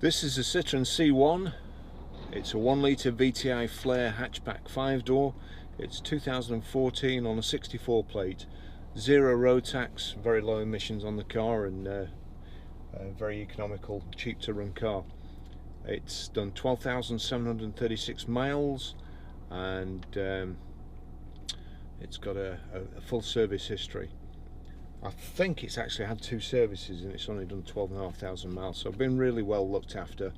This is a Citroen C1. It's a 1 litre VTi Flair Hatchback 5-door. It's 2014 on a 64 plate. Zero road tax, very low emissions on the car, and a very economical, cheap to run car. It's done 12,736 miles, and it's got a full service history. I think it's actually had 2 services and it's only done 12,500 miles, so I've been really well looked after.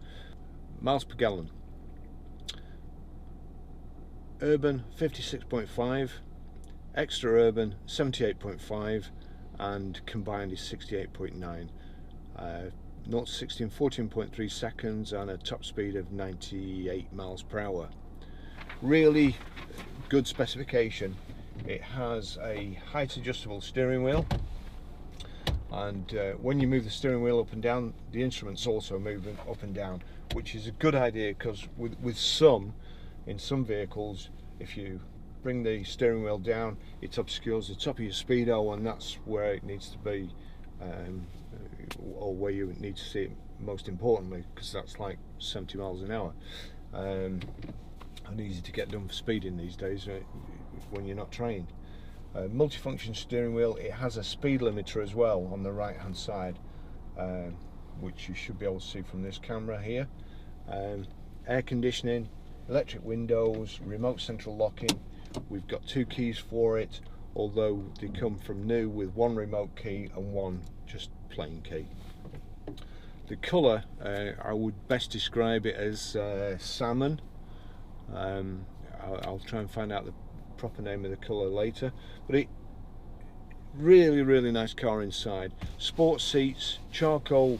Miles per gallon. Urban 56.5, extra urban 78.5, and combined is 68.9. 0 to 60 in 14.3 seconds and a top speed of 98 miles per hour. Really good specification. It has a height adjustable steering wheel, and when you move the steering wheel up and down, the instruments also move up and down, which is a good idea, because in some vehicles, if you bring the steering wheel down, it obscures the top of your speedo, and that's where it needs to be, or where you need to see it most importantly, because that's like 70 miles an hour, and easy to get done for speeding these days when you're not trained. Multifunction steering wheel. It has a speed limiter as well on the right hand side, which you should be able to see from this camera here. Air conditioning, electric windows, remote central locking. We've got 2 keys for it, although they come from new with 1 remote key and 1 just plain key. The colour, I would best describe it as salmon. I'll try and find out the proper name of the colour later, but it really nice car inside. Sport seats, charcoal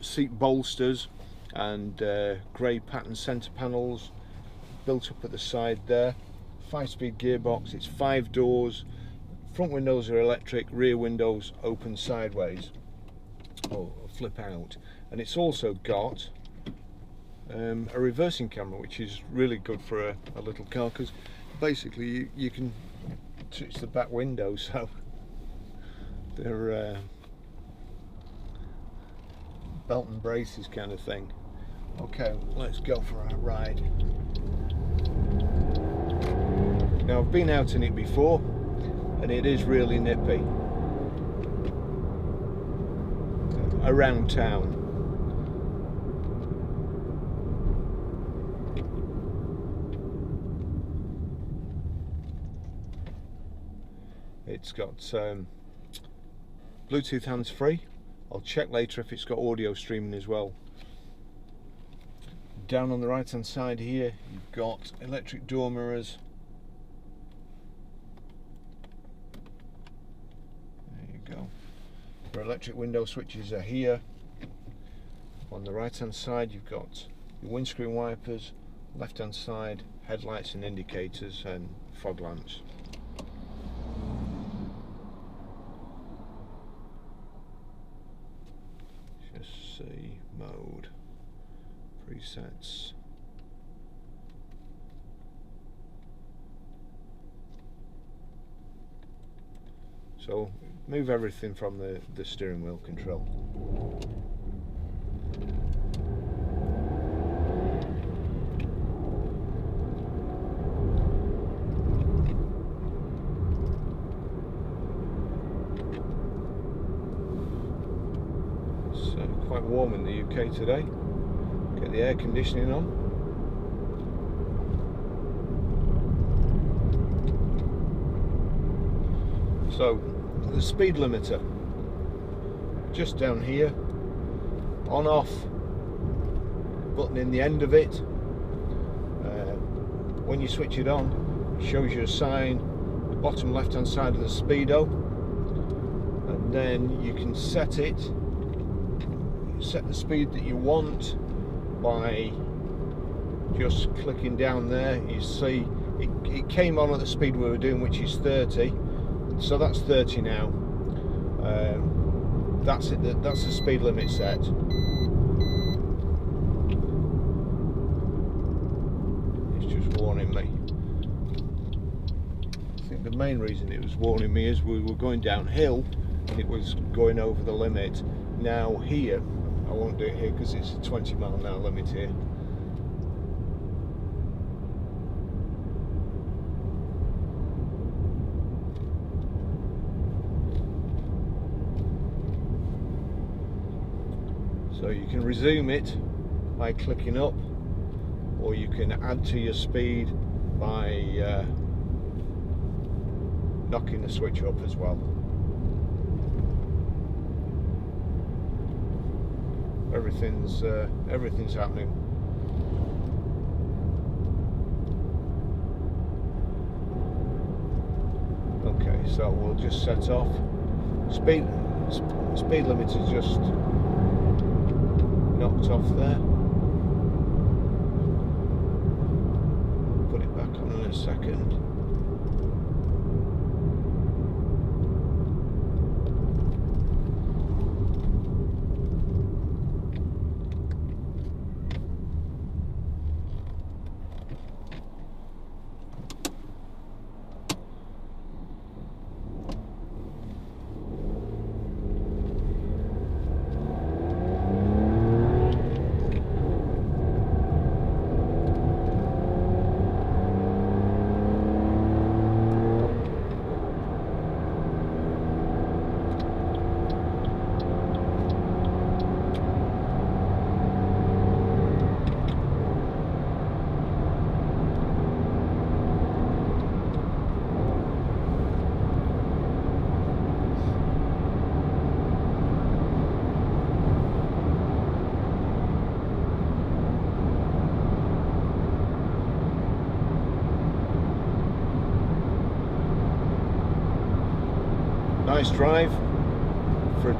seat bolsters, and grey pattern centre panels built up at the side there. 5-speed gearbox. It's 5 doors. Front windows are electric, rear windows open sideways or flip out, and it's also got a reversing camera, which is really good for a little car, because basically you can touch the back window, so they're belt and braces kind of thing. Okay, let's go for a ride. Now, I've been out in it before and it is really nippy around town. It's got Bluetooth hands-free. I'll check later if it's got audio streaming as well. Down on the right hand side here, you've got electric door mirrors. There you go. Your electric window switches are here. On the right hand side, you've got your windscreen wipers. Left hand side, headlights and indicators and fog lamps. See mode presets. So move everything from the steering wheel control. Quite warm in the UK today. Get the air conditioning on. So the speed limiter just down here, on off button in the end of it. When you switch it on, it shows you a sign the bottom left hand side of the speedo, and then you can set the speed that you want by just clicking down there. You see it came on at the speed we were doing, which is 30, so that's 30 now. That's it. That's the speed limit set. It's just warning me. I think the main reason it was warning me is we were going downhill and it was going over the limit. Now here I won't do it here because it's a 20-mile-an-hour limit here. So you can resume it by clicking up, or you can add to your speed by knocking the switch up as well. Everything's happening. Okay, so we'll just set off. Speed limit is just knocked off there. Put it back on in a second. Nice drive for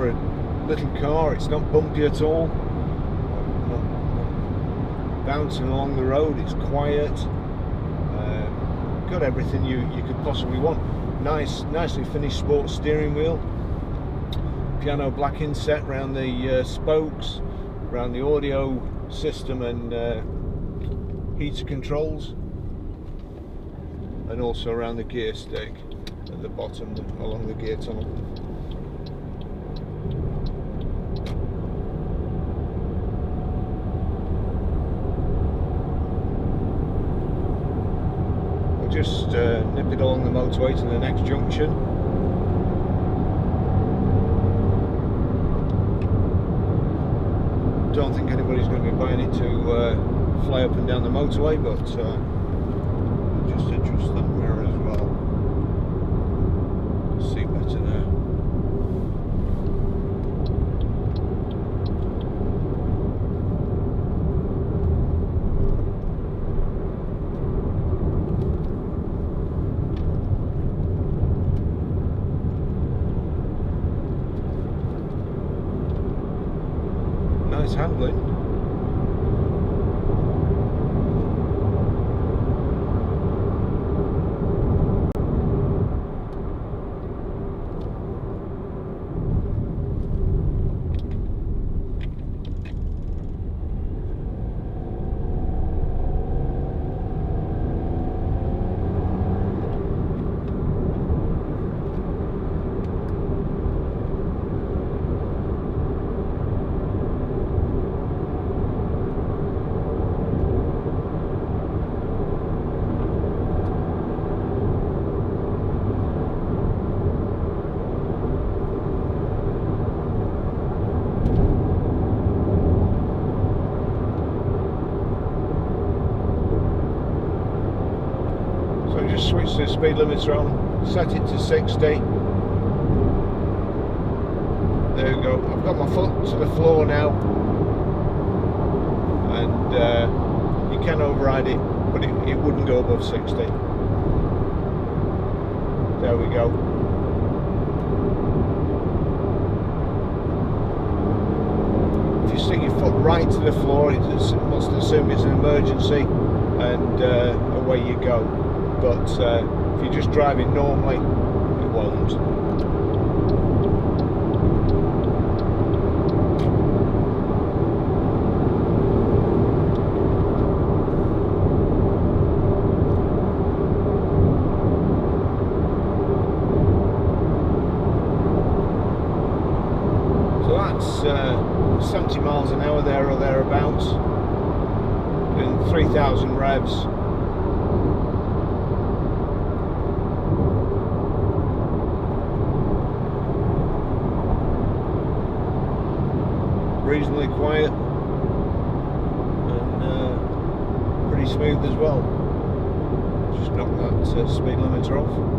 a little car. It's not bumpy at all, not bouncing along the road. It's quiet, got everything you could possibly want. Nicely finished sports steering wheel, piano black inset around the spokes, around the audio system and heater controls, and also around the gear stick at the bottom along the gear tunnel. We'll just nip it along the motorway to the next junction. Don't think anybody's going to be buying it to fly up and down the motorway, but we'll just adjust that mirror as well. See better there. Nice handling. Switch the speed limiter on, set it to 60. There we go. I've got my foot to the floor now, and you can override it, but it wouldn't go above 60. There we go. If you stick your foot right to the floor, it must assume it's an emergency, and away you go. But if you're just driving normally, it won't. So that's 70 there or thereabouts, in 3,000 revs. Reasonably quiet and pretty smooth as well. Just knock that speed limiter off.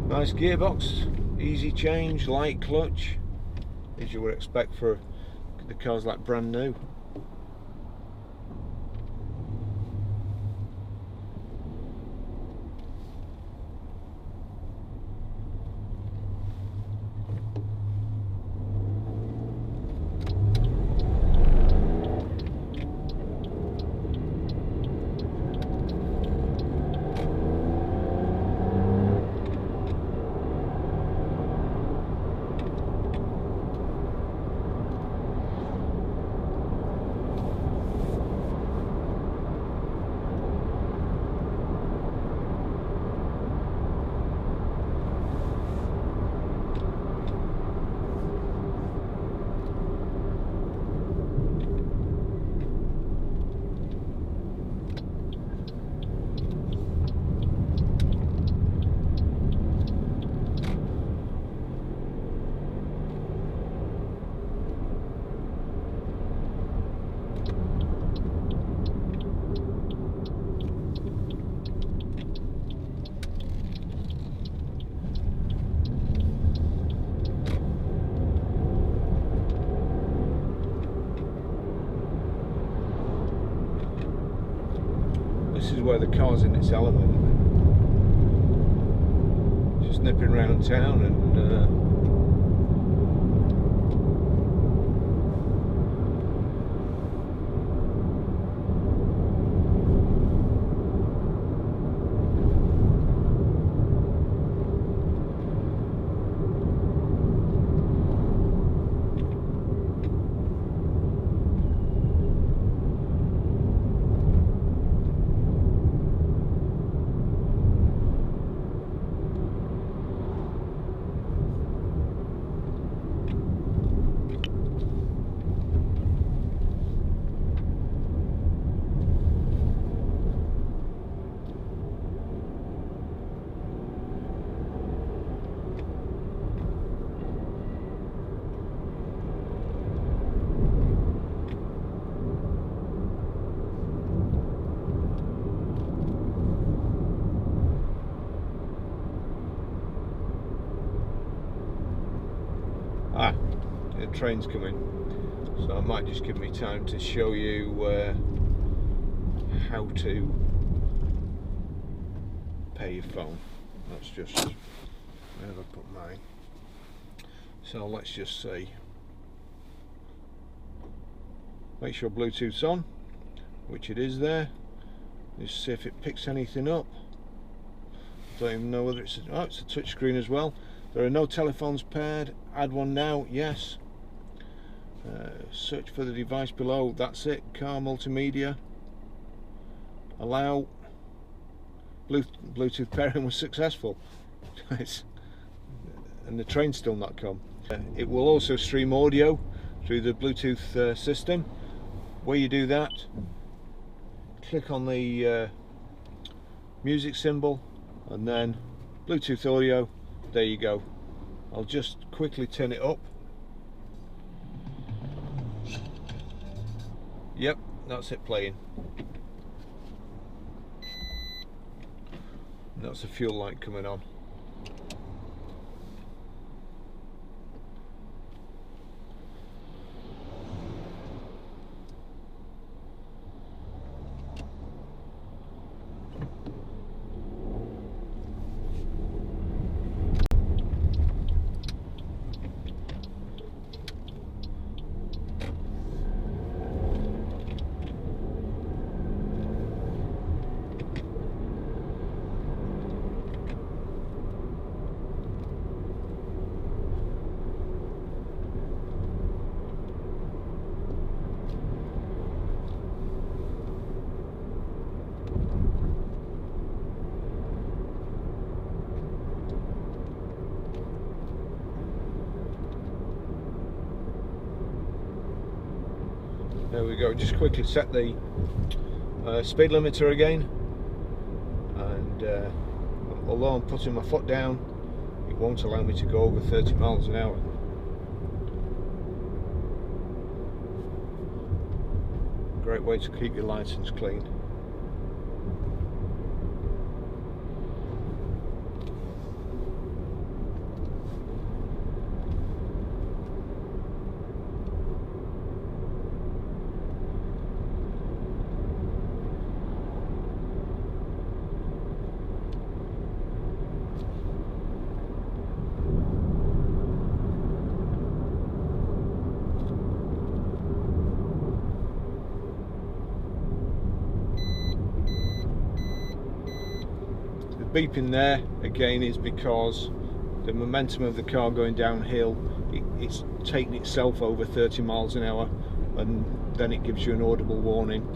Nice gearbox, easy change, light clutch, as you would expect for the cars like brand new. This is where the car's in its element. Just nipping around town and the train's coming, so I might just give me time to show you how to pay your phone. That's just where have I put mine. So let's just see. Make sure Bluetooth's on, which it is there. Just see if it picks anything up. Don't even know whether it's a touch screen as well. There are no telephones paired. Add one now, yes. Search for the device below, that's it. Car multimedia. Allow. Bluetooth pairing was successful. And the train's still not come. It will also stream audio through the Bluetooth system. Where you do that, click on the music symbol and then Bluetooth audio. There you go. I'll just quickly turn it up. Yep, that's it playing. That's the fuel light coming on. There we go. Just quickly set the speed limiter again, and although I'm putting my foot down, it won't allow me to go over 30 miles an hour. Great way to keep your license clean. Beeping there again is because the momentum of the car going downhill, it's taking itself over 30 miles an hour, and then it gives you an audible warning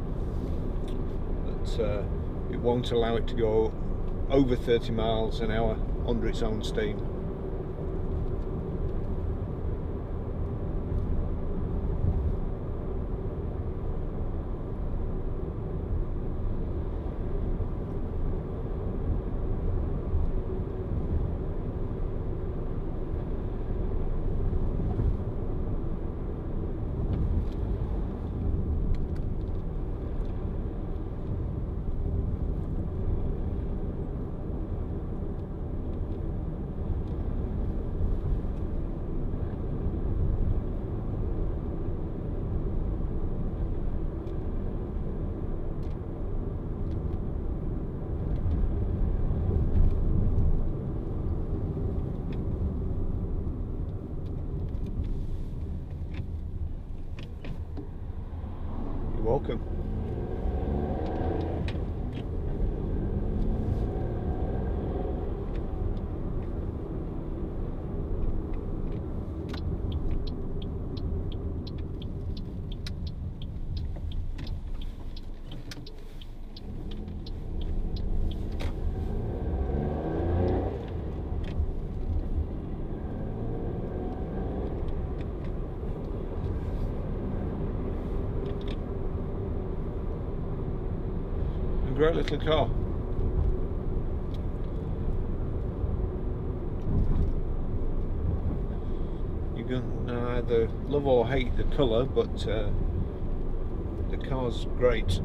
that it won't allow it to go over 30 miles an hour under its own steam. Welcome. Great little car. You can either love or hate the colour, but the car's great.